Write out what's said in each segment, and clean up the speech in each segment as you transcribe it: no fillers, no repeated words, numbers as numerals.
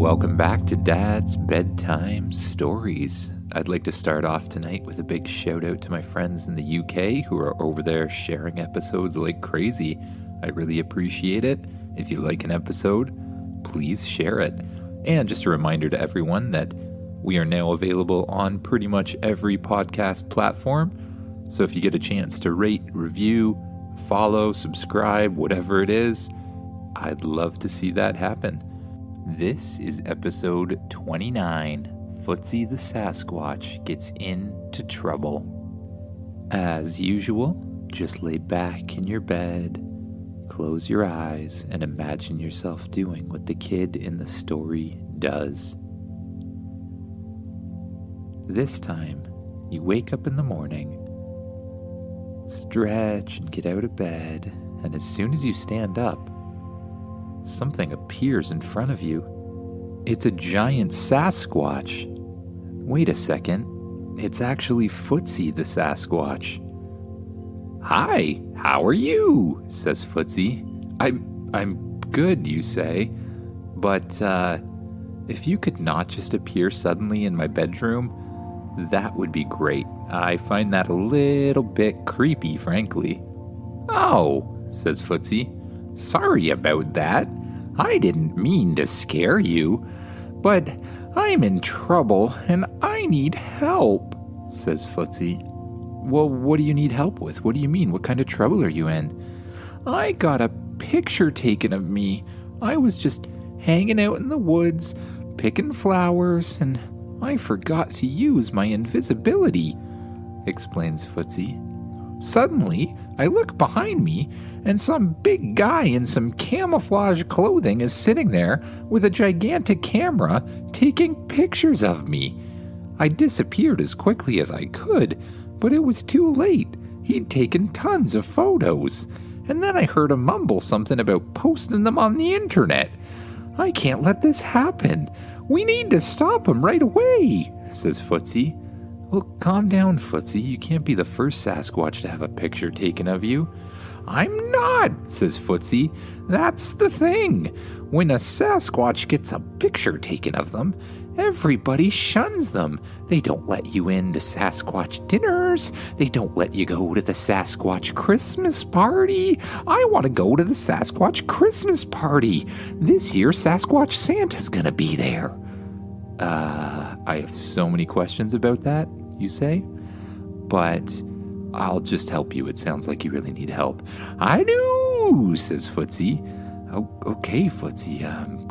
welcome back to Dad's Bedtime Stories. I'd like to start off tonight with a big shout out to my friends in the UK who are over there sharing episodes like crazy. I really appreciate it. If you like an episode, please share it. And just a reminder to everyone that we are now available on pretty much every podcast platform. So if you get a chance to rate, review, follow, subscribe, whatever it is, I'd love to see that happen. This is episode 29, Footsie the Sasquatch Gets Into Trouble. As usual, just lay back in your bed, close your eyes, and imagine yourself doing what the kid in the story does. This time, you wake up in the morning, stretch and get out of bed, and as soon as you stand up, something appears in front of you. It's a giant Sasquatch. Wait a second. It's actually Footsie the Sasquatch. "Hi, how are you?" says Footsie. I'm good, you say. But, if you could not just appear suddenly in my bedroom, that would be great. I find that a little bit creepy, frankly. "Oh," says Footsie. "Sorry about that. I didn't mean to scare you, but I'm in trouble and I need help," says Footsie. "Well, what do you need help with? What do you mean? What kind of trouble are you in?" "I got a picture taken of me. I was just hanging out in the woods, picking flowers, and I forgot to use my invisibility," explains Footsie. "Suddenly, I look behind me, and some big guy in some camouflage clothing is sitting there with a gigantic camera taking pictures of me. I disappeared as quickly as I could, but it was too late. He'd taken tons of photos, and then I heard him mumble something about posting them on the internet. I can't let this happen. We need to stop him right away," says Footsie. "Well, calm down, Footsie. You can't be the first Sasquatch to have a picture taken of you." "I'm not," says Footsie. "That's the thing. When a Sasquatch gets a picture taken of them, everybody shuns them. They don't let you into Sasquatch dinners. They don't let you go to the Sasquatch Christmas party. I want to go to the Sasquatch Christmas party. This year, Sasquatch Santa's gonna be there." I have so many questions about that, you say? But I'll just help you. It sounds like you really need help. "I do," says Footsie. "Oh, okay, Footsie,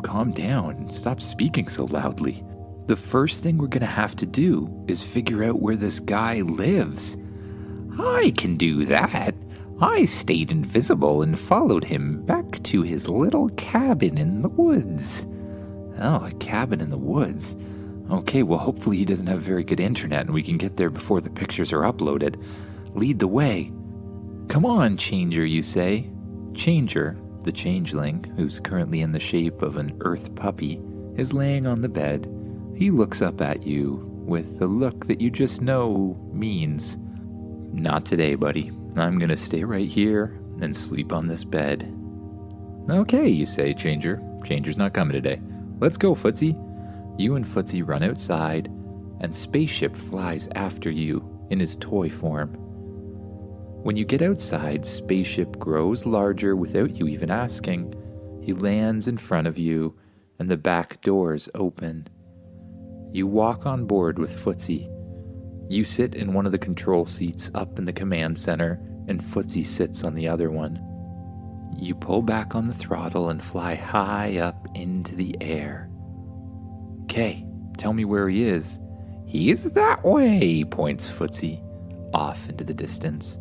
calm down. Stop speaking so loudly. The first thing we're gonna have to do is figure out where this guy lives." "I can do that. I stayed invisible and followed him back to his little cabin in the woods." "Oh, a cabin in the woods. Okay, well, hopefully he doesn't have very good internet and we can get there before the pictures are uploaded. Lead the way." "Come on, Changer," you say. Changer, the changeling, who's currently in the shape of an earth puppy, is laying on the bed. He looks up at you with the look that you just know means, "Not today, buddy. I'm gonna stay right here and sleep on this bed." "Okay," you say, Changer. Changer's not coming today. "Let's go, Footsie." You and Footsie run outside, and Spaceship flies after you in his toy form. When you get outside, Spaceship grows larger without you even asking. He lands in front of you, and the back doors open. You walk on board with Footsie. You sit in one of the control seats up in the command center, and Footsie sits on the other one. You pull back on the throttle and fly high up into the air. "Okay, tell me where he is." "He's that way," points Footsie, off into the distance.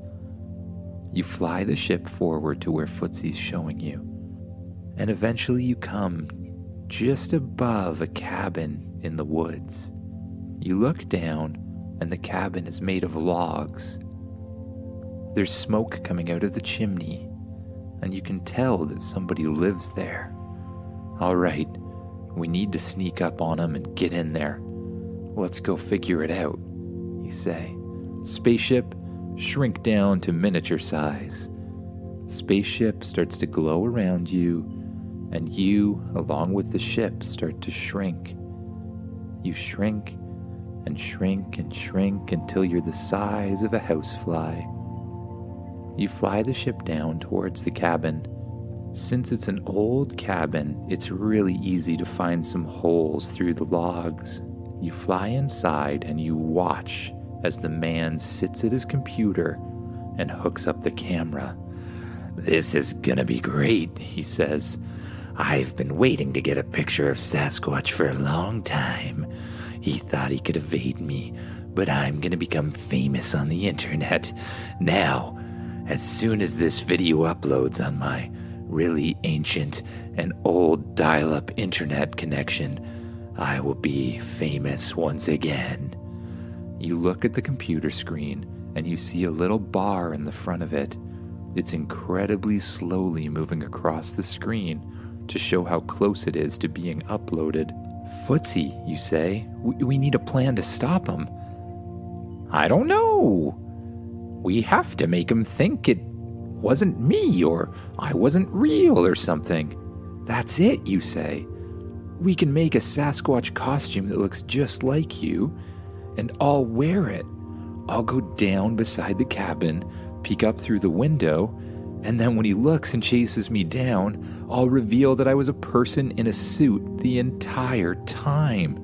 You fly the ship forward to where Footsie's showing you, and eventually you come just above a cabin in the woods. You look down, and the cabin is made of logs. There's smoke coming out of the chimney, and you can tell that somebody lives there. "All right, we need to sneak up on him and get in there. Let's go figure it out," you say. Spaceship, shrink down to miniature size. Spaceship starts to glow around you, and you, along with the ship, start to shrink. You shrink and shrink and shrink until you're the size of a housefly. You fly the ship down towards the cabin. Since it's an old cabin, it's really easy to find some holes through the logs. You fly inside and you watch as the man sits at his computer and hooks up the camera. "This is gonna be great," he says. "I've been waiting to get a picture of Sasquatch for a long time. He thought he could evade me, but I'm gonna become famous on the internet. Now, as soon as this video uploads on my really ancient and old dial-up internet connection, I will be famous once again." You look at the computer screen and you see a little bar in the front of it. It's incredibly slowly moving across the screen to show how close it is to being uploaded. "Footsie," you say, we need a plan to stop him." "I don't know. We have to make him think it wasn't me or I wasn't real or something." "That's it," you say. "We can make a Sasquatch costume that looks just like you, and I'll wear it. I'll go down beside the cabin, peek up through the window, and then when he looks and chases me down, I'll reveal that I was a person in a suit the entire time."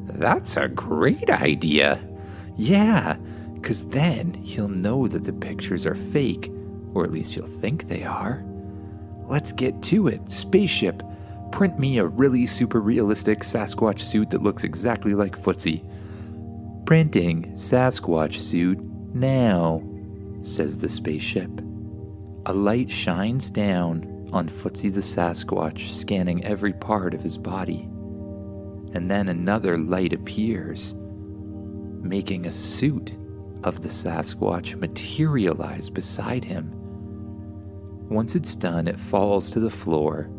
"That's a great idea." "Yeah, because then he'll know that the pictures are fake, or at least he'll think they are." "Let's get to it. Spaceship, print me a really super realistic Sasquatch suit that looks exactly like Footsie." "Printing Sasquatch suit now," says the spaceship. A light shines down on Footsie the Sasquatch, scanning every part of his body. And then another light appears, making a suit of the Sasquatch materialize beside him. Once it's done, it falls to the floor.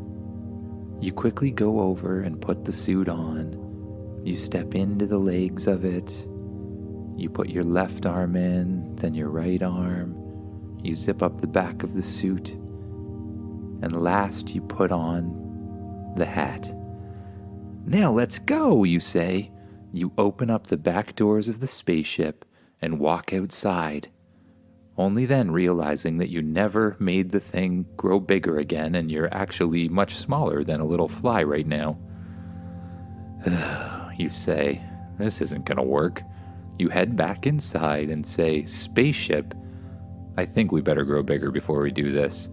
You quickly go over and put the suit on. You step into the legs of it. You put your left arm in, then your right arm. You zip up the back of the suit. And last, you put on the hat. "Now let's go," you say. You open up the back doors of the spaceship and walk outside, only then realizing that you never made the thing grow bigger again and you're actually much smaller than a little fly right now. You say, "This isn't gonna work." You head back inside and say, "Spaceship, I think we better grow bigger before we do this."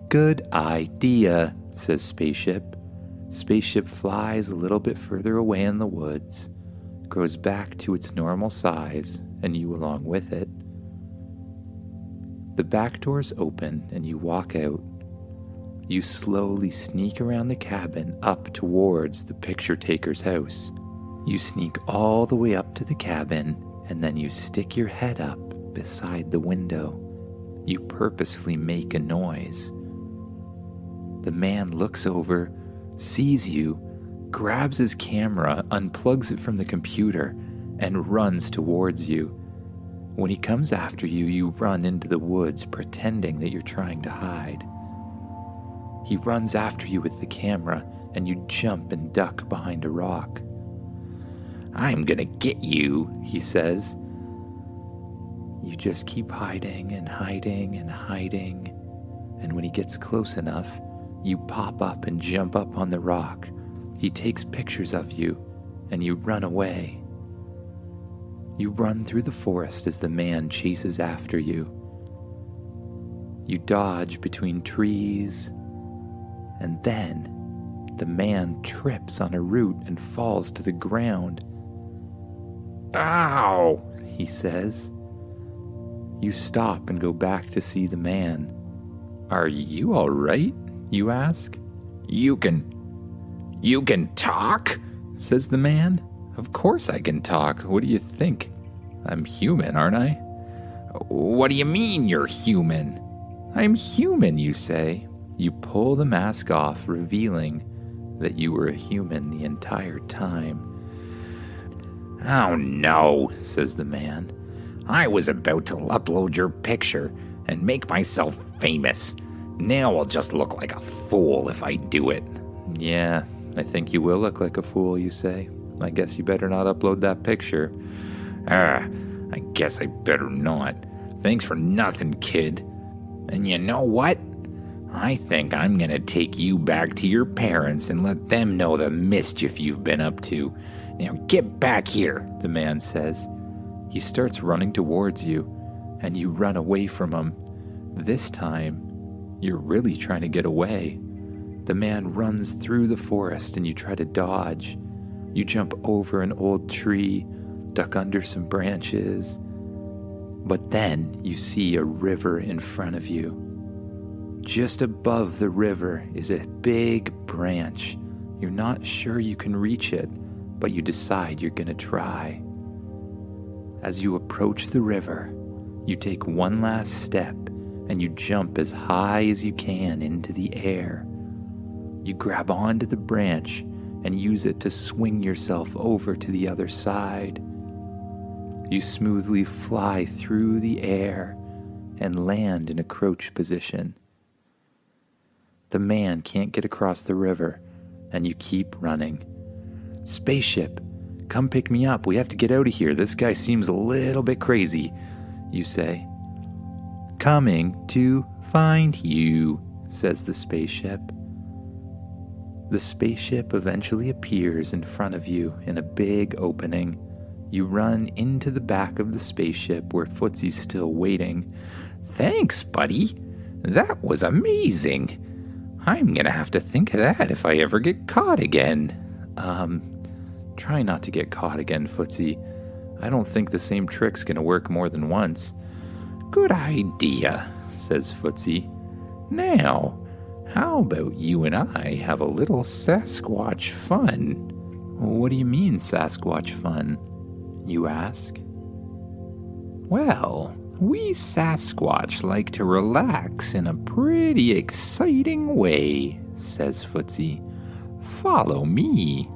"Good idea," says Spaceship. Spaceship flies a little bit further away in the woods, grows back to its normal size, and you along with it. The back doors open and you walk out. You slowly sneak around the cabin up towards the picture taker's house. You sneak all the way up to the cabin, and then you stick your head up beside the window. You purposefully make a noise. The man looks over, sees you, grabs his camera, unplugs it from the computer, and runs towards you. When he comes after you, you run into the woods, pretending that you're trying to hide. He runs after you with the camera, and you jump and duck behind a rock. "I'm gonna get you," he says. You just keep hiding and hiding and hiding, and when he gets close enough, you pop up and jump up on the rock. He takes pictures of you, and you run away. You run through the forest as the man chases after you. You dodge between trees, and then the man trips on a root and falls to the ground. "Ow!" he says. You stop and go back to see the man. "Are you all right?" you ask. You can talk?" says the man. "Of course I can talk. What do you think? I'm human, aren't I?" "What do you mean you're human?" "I'm human," you say. You pull the mask off, revealing that you were a human the entire time. "Oh no," says the man. "I was about to upload your picture and make myself famous. Now I'll just look like a fool if I do it. Yeah, I think you will look like a fool, you say. I guess you better not upload that picture. I guess I better not. Thanks for nothing, kid. And you know what? I think I'm gonna take you back to your parents and let them know the mischief you've been up to. Now get back here, The man says. He starts running towards you, and you run away from him. This time, you're really trying to get away. The man runs through the forest and you try to dodge. You jump over an old tree, duck under some branches. But then you see a river in front of you. Just above the river is a big branch. You're not sure you can reach it, but you decide you're going to try. As you approach the river, you take one last step and you jump as high as you can into the air. You grab onto the branch and use it to swing yourself over to the other side. You smoothly fly through the air and land in a crouch position. The man can't get across the river, and you keep running. "Spaceship, come pick me up. We have to get out of here. This guy seems a little bit crazy," you say. "Coming to find you," says the spaceship. The spaceship eventually appears in front of you in a big opening. You run into the back of the spaceship where Footsie's still waiting. Thanks, buddy. That was amazing. I'm gonna have to think of that if I ever get caught again. Try not to get caught again, Footsie. I don't think the same trick's gonna work more than once. Good idea, says Footsie. Now, how about you and I have a little Sasquatch fun? What do you mean, Sasquatch fun? You ask. Well, we Sasquatch like to relax in a pretty exciting way, says Footsie. Follow me.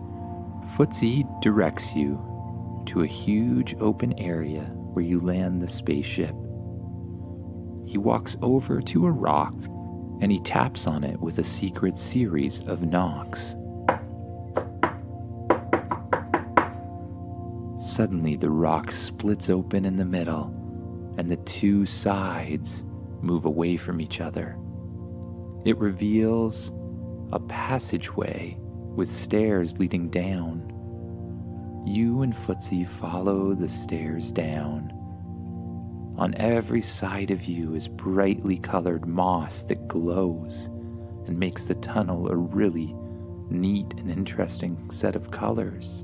Footsie directs you to a huge open area where you land the spaceship. He walks over to a rock and he taps on it with a secret series of knocks. Suddenly, the rock splits open in the middle, and the two sides move away from each other. It reveals a passageway with stairs leading down. You and Footsie follow the stairs down. On every side of you is brightly colored moss that glows and makes the tunnel a really neat and interesting set of colors.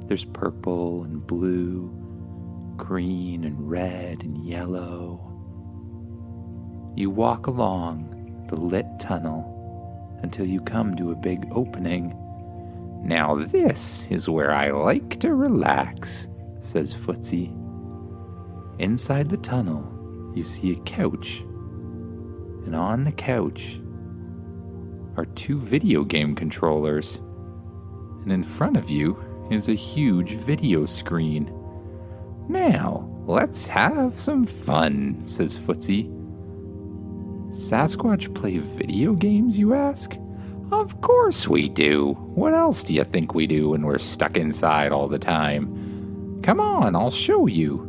There's purple and blue, green and red and yellow. You walk along the lit tunnel until you come to a big opening. Now this is where I like to relax, says Footsie. Inside the tunnel, you see a couch, and on the couch are two video game controllers, and in front of you is a huge video screen. Now, let's have some fun, says Footsie. Sasquatch play video games, you ask? Of course we do. What else do you think we do when we're stuck inside all the time? Come on, I'll show you.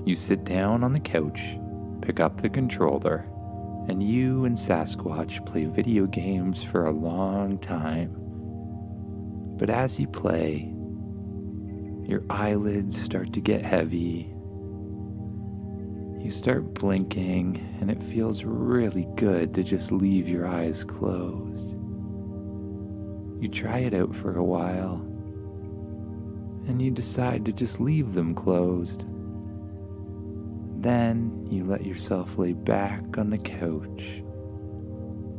You sit down on the couch, pick up the controller, and you and Sasquatch play video games for a long time. But as you play, your eyelids start to get heavy. You start blinking, and it feels really good to just leave your eyes closed. You try it out for a while, and you decide to just leave them closed. Then you let yourself lay back on the couch.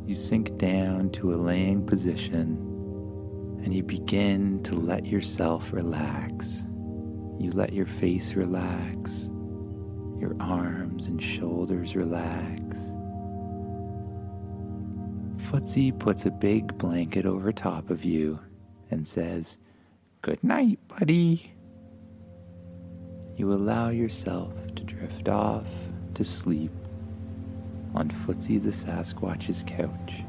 You sink down to a laying position, and you begin to let yourself relax. You let your face relax, your arms and shoulders relax. Footsie puts a big blanket over top of you and says, "Good night, buddy." You allow yourself to drift off to sleep. on Footsie the Sasquatch's couch.